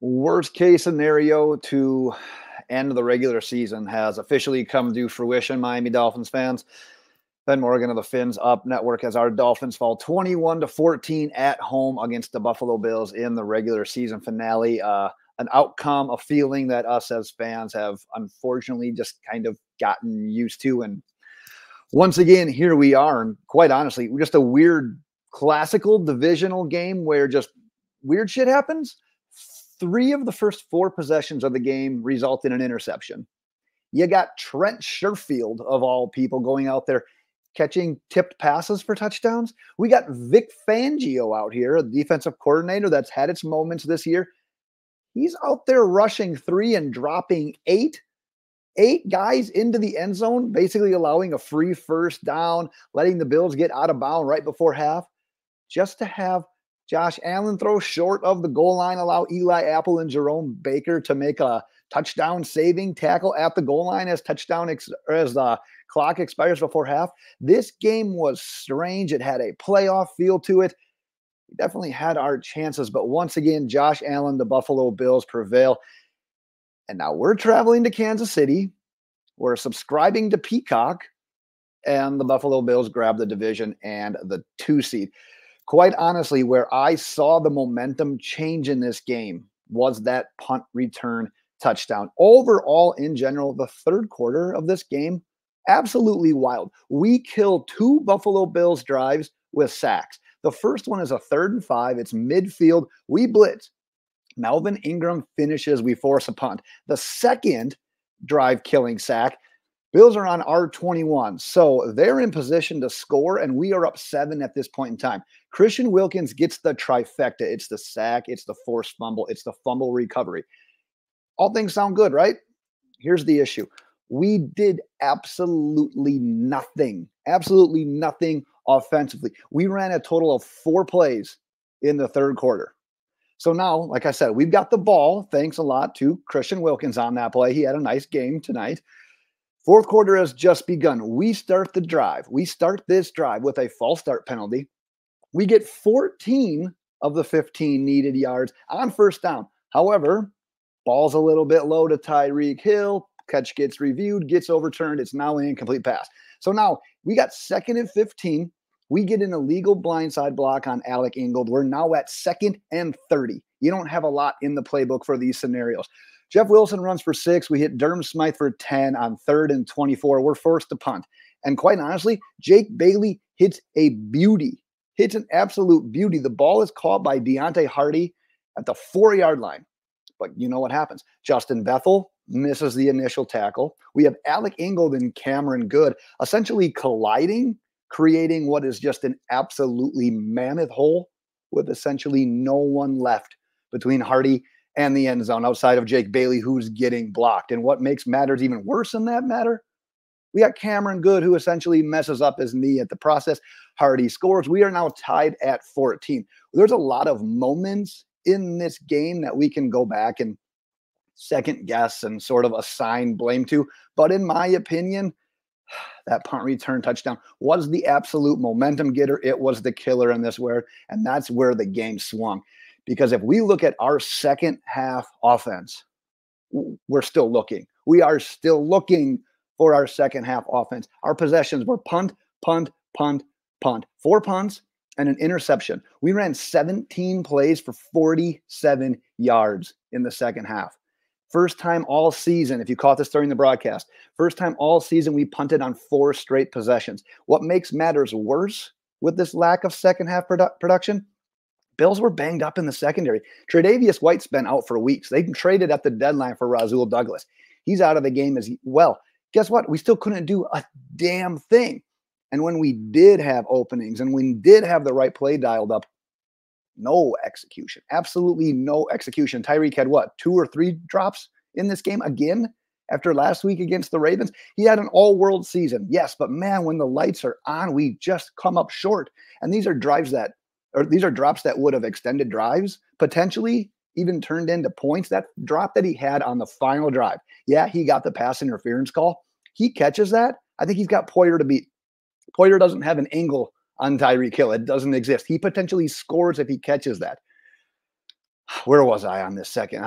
Worst case scenario to end the regular season has officially come to fruition, Miami Dolphins fans. Ben Morgan of the Fins Up Network as our Dolphins fall 21-14 at home against the Buffalo Bills in the regular season finale. An outcome, a feeling that us as fans have unfortunately just kind of gotten used to. And once again, here we are. And quite honestly, just a weird classical divisional game where just weird shit happens. 3 of the first 4 possessions of the game result in an interception. You got Trent Sherfield, of all people, going out there catching tipped passes for touchdowns. We got Vic Fangio out here, a defensive coordinator that's had its moments this year. He's out there rushing 3 and dropping 8 guys into the end zone, basically allowing a free first down, letting the Bills get out of bounds right before half, just to have Josh Allen throw short of the goal line, allow Eli Apple and Jerome Baker to make a touchdown-saving tackle at the goal line as the clock expires before half. This game was strange. It had a playoff feel to it. We definitely had our chances, but once again, Josh Allen, the Buffalo Bills prevail. And now we're traveling to Kansas City. We're subscribing to Peacock, and the Buffalo Bills grab the division and the 2 seed. Quite honestly, where I saw the momentum change in this game was that punt return touchdown. Overall, in general, the third quarter of this game, absolutely wild. We killed 2 Buffalo Bills drives with sacks. The first one is a 3rd and 5. It's midfield. We blitz. Melvin Ingram finishes. We force a punt. The second drive killing sack, Bills are on R21, so they're in position to score, and we are up 7 at this point in time. Christian Wilkins gets the trifecta. It's the sack, it's the forced fumble, it's the fumble recovery. All things sound good, right? Here's the issue. We did absolutely nothing offensively. We ran a total of 4 plays in the third quarter. So now, like I said, we've got the ball. Thanks a lot to Christian Wilkins on that play. He had a nice game tonight. Fourth quarter has just begun. We start the drive. We start this drive with a false start penalty. We get 14 of the 15 needed yards on first down. However, ball's a little bit low to Tyreek Hill. Catch gets reviewed, gets overturned. It's now an incomplete pass. So now we got 2nd and 15. We get an illegal blindside block on Alec Ingold. We're now at 2nd and 30. You don't have a lot in the playbook for these scenarios. Jeff Wilson runs for 6. We hit Durham Smythe for 10 on 3rd and 24. We're forced to punt. And quite honestly, Jake Bailey hits a beauty. Hits an absolute beauty. The ball is caught by Deontay Hardy at the 4-yard line. But you know what happens. Justin Bethel misses the initial tackle. We have Alec Ingold and Cameron Good essentially colliding, creating what is just an absolutely mammoth hole with essentially no one left between Hardy and the end zone outside of Jake Bailey, who's getting blocked. And what makes matters even worse in that matter, we got Cameron Good, who essentially messes up his knee at the process. Hardy scores. We are now tied at 14. There's a lot of moments in this game that we can go back and second guess and sort of assign blame to. But in my opinion, that punt return touchdown was the absolute momentum getter. It was the killer in this word, and that's where the game swung. Because if we look at our second half offense, we're still looking. We are still looking for our second half offense. Our possessions were punt, punt, punt, punt. 4 punts and an interception. We ran 17 plays for 47 yards in the second half. First time all season, if you caught this during the broadcast, first time all season we punted on 4 straight possessions. What makes matters worse with this lack of second half production? Bills were banged up in the secondary. Tre'Davious White's been out for weeks. They traded at the deadline for Rasul Douglas. He's out of the game as well. Guess what? We still couldn't do a damn thing. And when we did have openings and we did have the right play dialed up, no execution. Absolutely no execution. Tyreek had what, 2 or 3 drops in this game again after last week against the Ravens? He had an all-world season, yes, but man, when the lights are on, we just come up short. And these are drops that would have extended drives, potentially even turned into points. That drop that he had on the final drive, yeah, he got the pass interference call. He catches that. I think he's got Poyer to beat. Poyer doesn't have an angle on Tyreek Hill. It doesn't exist. He potentially scores if he catches that. Where was I on this second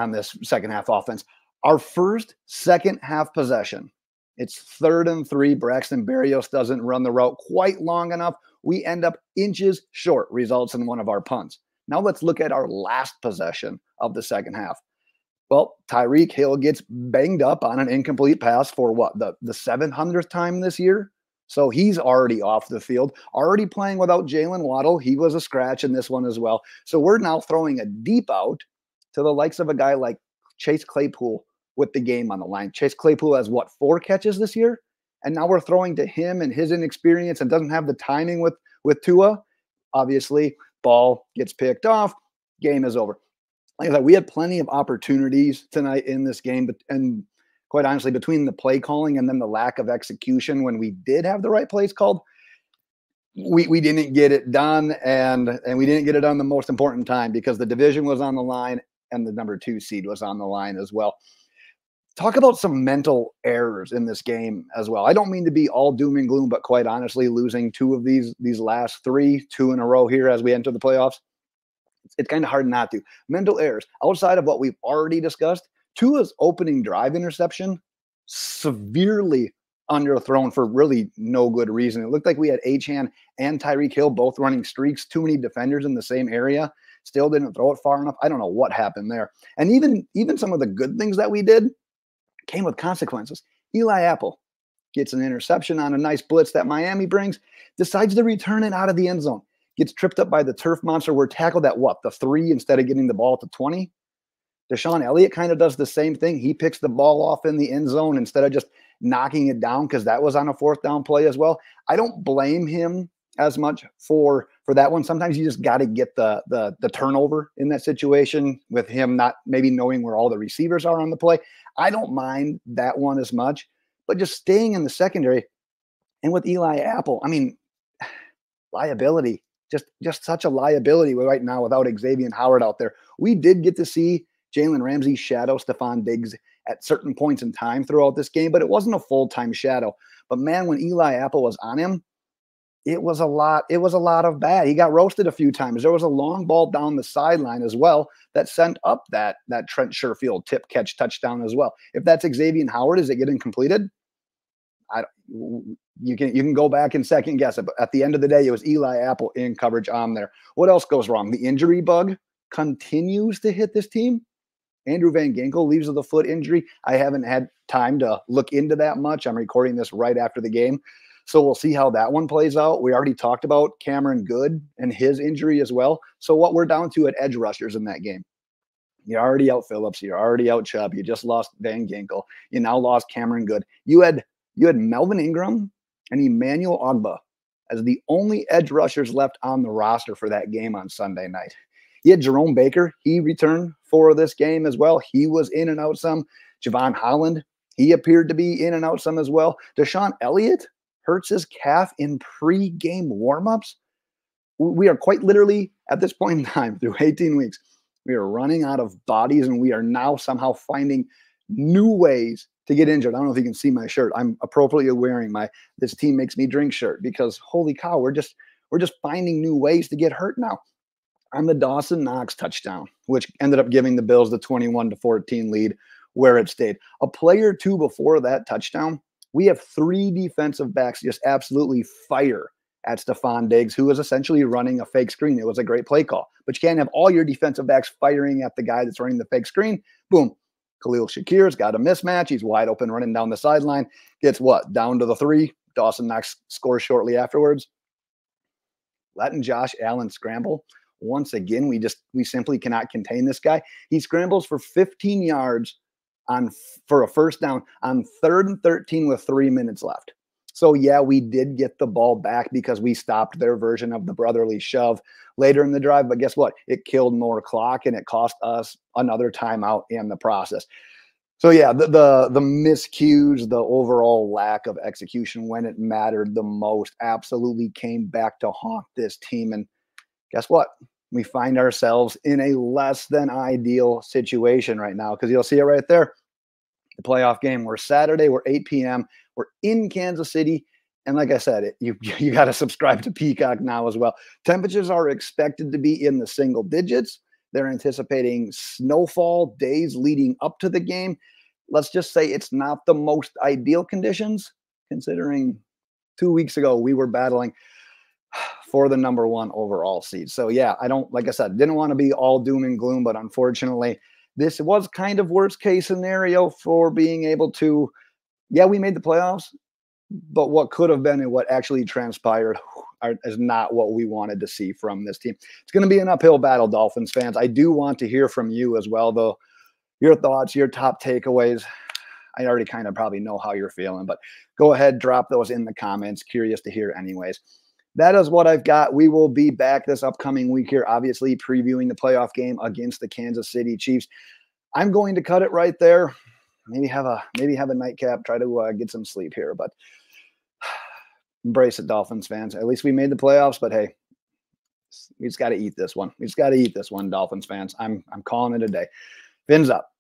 half offense? Our first second half possession. It's 3rd and 3. Braxton Berrios doesn't run the route quite long enough. We end up inches short, results in one of our punts. Now let's look at our last possession of the second half. Well, Tyreek Hill gets banged up on an incomplete pass for what, the 700th time this year? So he's already off the field, already playing without Jalen Waddle. He was a scratch in this one as well. So we're now throwing a deep out to the likes of a guy like Chase Claypool with the game on the line. Chase Claypool has, what, 4 catches this year? And now we're throwing to him and his inexperience and doesn't have the timing with Tua. Obviously, ball gets picked off, game is over. Like I said, we had plenty of opportunities tonight in this game, and quite honestly, between the play calling and then the lack of execution when we did have the right plays called, we didn't get it done, and we didn't get it done the most important time because the division was on the line and the number 2 seed was on the line as well. Talk about some mental errors in this game as well. I don't mean to be all doom and gloom, but quite honestly, losing 2 of these last 3, 2 in a row here as we enter the playoffs, it's kind of hard not to. Mental errors, outside of what we've already discussed, Tua's opening drive interception, severely underthrown for really no good reason. It looked like we had Achane and Tyreek Hill both running streaks, too many defenders in the same area, still didn't throw it far enough. I don't know what happened there. And even some of the good things that we did came with consequences. Eli Apple gets an interception on a nice blitz that Miami brings, decides to return it out of the end zone, gets tripped up by the turf monster. We're tackled at what, the 3 instead of getting the ball at the 20? Deshaun Elliott kind of does the same thing. He picks the ball off in the end zone instead of just knocking it down because that was on a 4th down play as well. I don't blame him as much for that one. Sometimes you just got to get the turnover in that situation with him not maybe knowing where all the receivers are on the play. I don't mind that one as much, but just staying in the secondary and with Eli Apple, I mean, liability, just such a liability right now without Xavier Howard out there. We did get to see Jalen Ramsey shadow Stephon Diggs at certain points in time throughout this game, but it wasn't a full-time shadow. But man, when Eli Apple was on him, it was a lot of bad. He got roasted a few times. There was a long ball down the sideline as well that sent up that Trent Sherfield tip catch touchdown as well. If that's Xavier Howard, is it getting completed? You can go back and second guess it, but at the end of the day, it was Eli Apple in coverage on there. What else goes wrong? The injury bug continues to hit this team. Andrew Van Ginkel leaves with a foot injury. I haven't had time to look into that much. I'm recording this right after the game, so we'll see how that one plays out. We already talked about Cameron Good and his injury as well. So what we're down to at edge rushers in that game. You're already out Phillips. You're already out Chubb. You just lost Van Ginkel. You now lost Cameron Good. You had Melvin Ingram and Emmanuel Ogbah as the only edge rushers left on the roster for that game on Sunday night. You had Jerome Baker. He returned for this game as well. He was in and out some. Javon Holland, he appeared to be in and out some as well. Deshaun Elliott hurts his calf in pre-game warmups. We are quite literally, at this point in time, through 18 weeks, we are running out of bodies, and we are now somehow finding new ways to get injured. I don't know if you can see my shirt. I'm appropriately wearing my "This Team Makes Me Drink" shirt because holy cow, we're just finding new ways to get hurt now. On the Dawson Knox touchdown, which ended up giving the Bills the 21-14 lead where it stayed. A play or two before that touchdown, we have 3 defensive backs just absolutely fire at Stephon Diggs, who was essentially running a fake screen. It was a great play call, but you can't have all your defensive backs firing at the guy that's running the fake screen. Boom. Khalil Shakir's got a mismatch. He's wide open running down the sideline. Gets what? Down to the 3. Dawson Knox scores shortly afterwards. Letting Josh Allen scramble. Once again, we simply cannot contain this guy. He scrambles for 15 yards for a first down on 3rd and 13 with 3 minutes left. So yeah, we did get the ball back because we stopped their version of the brotherly shove later in the drive. But guess what? It killed more clock and it cost us another timeout in the process. So yeah, the miscues, the overall lack of execution when it mattered the most absolutely came back to haunt this team. And guess what? We find ourselves in a less than ideal situation right now because you'll see it right there. The playoff game. We're Saturday. We're 8 p.m. We're in Kansas City. And like I said, you got to subscribe to Peacock now as well. Temperatures are expected to be in the single digits. They're anticipating snowfall days leading up to the game. Let's just say it's not the most ideal conditions, considering 2 weeks ago we were battling for the number 1 overall seed. So yeah, like I said, didn't want to be all doom and gloom, but unfortunately, this was kind of worst case scenario for being able to, yeah, we made the playoffs, but what could have been and what actually transpired is not what we wanted to see from this team. It's going to be an uphill battle, Dolphins fans. I do want to hear from you as well, though. Your thoughts, your top takeaways. I already kind of probably know how you're feeling, but go ahead, drop those in the comments. Curious to hear anyways. That is what I've got. We will be back this upcoming week here, obviously previewing the playoff game against the Kansas City Chiefs. I'm going to cut it right there. Maybe have a nightcap, try to get some sleep here, but embrace it, Dolphins fans. At least we made the playoffs, but hey, we just got to eat this one. We just got to eat this one, Dolphins fans. I'm calling it a day. Fins up.